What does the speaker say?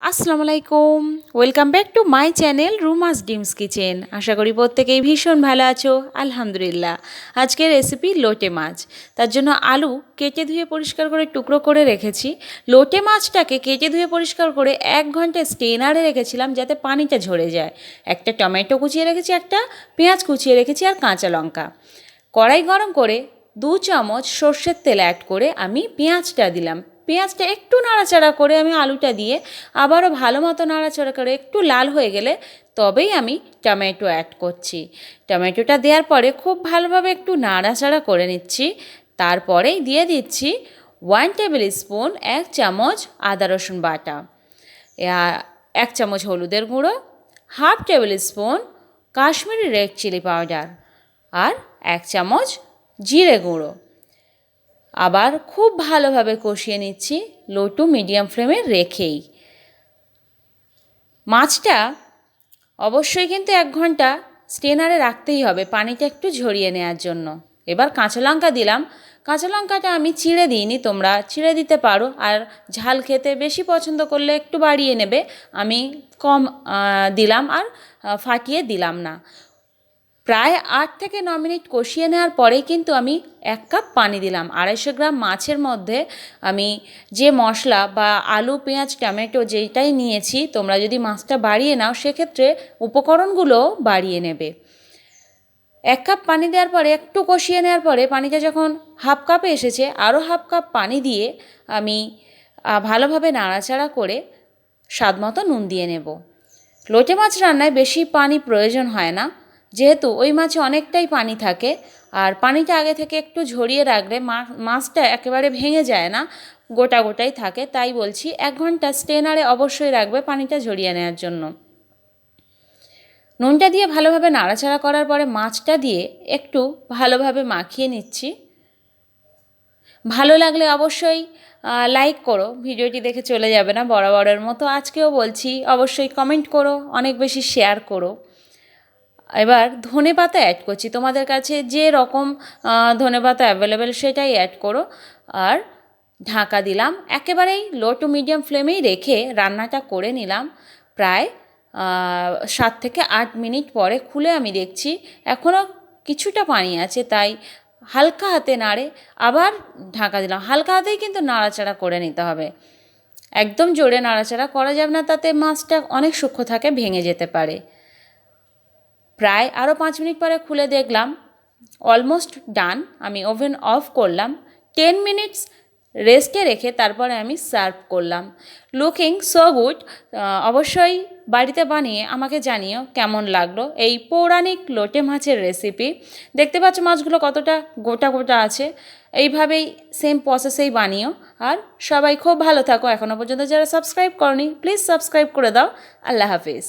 আসসালামু আলাইকুম, welcome back to my channel রুমাস ডিমস কিচেন। আশা করি প্রত্যেকেই ভীষণ ভালো আছো, আলহামদুলিল্লাহ। আজকের রেসিপি লোটে মাছ। তার জন্য আলু কেটে ধুয়ে পরিষ্কার করে টুকরো করে রেখেছি। লোটে মাছটাকে কেটে ধুয়ে পরিষ্কার করে 1 ঘন্টা স্টেনারে রেখেছিলাম যাতে পানিটা ঝরে যায়। একটা টমেটো কুচিয়ে রেখেছি, একটা পেঁয়াজ কুচিয়ে রেখেছি, আর কাঁচা লঙ্কা। কড়াই গরম করে 2 চামচ সর্ষের তেল অ্যাড করে আমি পেঁয়াজটা দিলাম। পেঁয়াজটা একটু নাড়াচাড়া করে আমি আলুটা দিয়ে আবারও ভালো মতো নাড়াচাড়া করে একটু লাল হয়ে গেলে তবেই আমি টমেটো অ্যাড করছি। টমেটোটা দেওয়ার পরে খুব ভালোভাবে একটু নাড়াচাড়া করে নিচ্ছি। তারপরেই দিয়ে দিচ্ছি 1 টেবিল স্পুন 1 চামচ আদা রসুন বাটা, 1 চামচ হলুদের গুঁড়ো, 1/2 tablespoon Kashmiri red chilli powder, আর 1 চামচ জিরে গুঁড়ো। আবার খুব ভালোভাবে কষিয়ে নিচ্ছি লো টু মিডিয়াম ফ্লেমে রেখেই। মাছটা অবশ্যই কিন্তু 1 ঘন্টা স্টেনারে রাখতেই হবে পানিটা একটু ঝরিয়ে নেওয়ার জন্য। এবার কাঁচা লঙ্কা দিলাম। কাঁচা লঙ্কাটা আমি চিড়ে দিইনি, তোমরা চিড়ে দিতে পারো, আর ঝাল খেতে বেশি পছন্দ করলে একটু বাড়িয়ে নেবে। আমি কম দিলাম আর ফাটিয়ে দিলাম না। প্রায় 8 থেকে 9 মিনিট কষিয়ে নেওয়ার পরেই কিন্তু আমি 1 কাপ পানি দিলাম। 250 গ্রাম মাছের মধ্যে আমি যে মশলা বা আলু পেঁয়াজ টমেটো যেইটাই নিয়েছি, তোমরা যদি মাছটা বাড়িয়ে নাও সেক্ষেত্রে উপকরণগুলো বাড়িয়ে নেবে। 1 কাপ পানি দেওয়ার পরে একটু কষিয়ে নেওয়ার পরে পানিটা যখন 1/2 কাপে এসেছে, আরও 1/2 কাপ পানি দিয়ে আমি ভালোভাবে নাড়াচাড়া করে স্বাদ মতো নুন দিয়ে নেব। লোটে মাছ রান্নায় বেশি পানি প্রয়োজন হয় না, যেহেতু ওই মাছে অনেকটাই পানি থাকে। আর পানিটা আগে থেকে একটু ঝরিয়ে রাখলে মাছটা একেবারে ভেঙে যায় না, গোটা গোটাই থাকে। তাই বলছি 1 ঘন্টা স্টেনারে অবশ্যই রাখবে পানিটা ঝরিয়ে নেওয়ার জন্য। নুনটা দিয়ে ভালোভাবে নাড়াচাড়া করার পরে মাছটা দিয়ে একটু ভালোভাবে মাখিয়ে নিচ্ছি। ভালো লাগলে অবশ্যই লাইক করো, ভিডিওটি দেখে চলে যাবে না বরাবরের মতো। আজকেও বলছি অবশ্যই কমেন্ট করো, অনেক বেশি শেয়ার করো। এবার ধনেপাতা অ্যাড করছি, তোমাদের কাছে যে রকম ধনেপাতা অ্যাভেলেবেল সেটাই অ্যাড করো। আর ঢাকা দিলাম, একেবারেই লো টু মিডিয়াম ফ্লেমেই রেখে রান্নাটা করে নিলাম। প্রায় 7 থেকে 8 মিনিট পরে খুলে আমি দেখছি এখনও কিছুটা পানি আছে, তাই হালকা হাতে নাড়ে আবার ঢাকা দিলাম। হালকা হাতেই কিন্তু নাড়াচাড়া করে নিতে হবে, একদম জোরে নাড়াচাড়া করা যাবে না, তাতে মাছটা অনেক সূক্ষ্ম থাকে, ভেঙে যেতে পারে। প্রায় আরও 5 মিনিট পরে খুলে দেখলাম অলমোস্ট ডান। আমি ওভেন অফ করলাম, 10 মিনিটস রেস্টে রেখে তারপরে আমি সার্ভ করলাম। Looking so good. অবশ্যই বাড়িতে বানিয়ে আমাকে জানিও কেমন লাগলো এই পৌরাণিক লোটে মাছের রেসিপি। দেখতে পাচ্ছ মাছগুলো কতটা গোটা গোটা আছে। এইভাবেই সেম প্রসেসেই বানিও। আর সবাই খুব ভালো থাকো। এখনও পর্যন্ত যারা সাবস্ক্রাইব করনি প্লিজ সাবস্ক্রাইব করে দাও। আল্লাহ হাফিজ।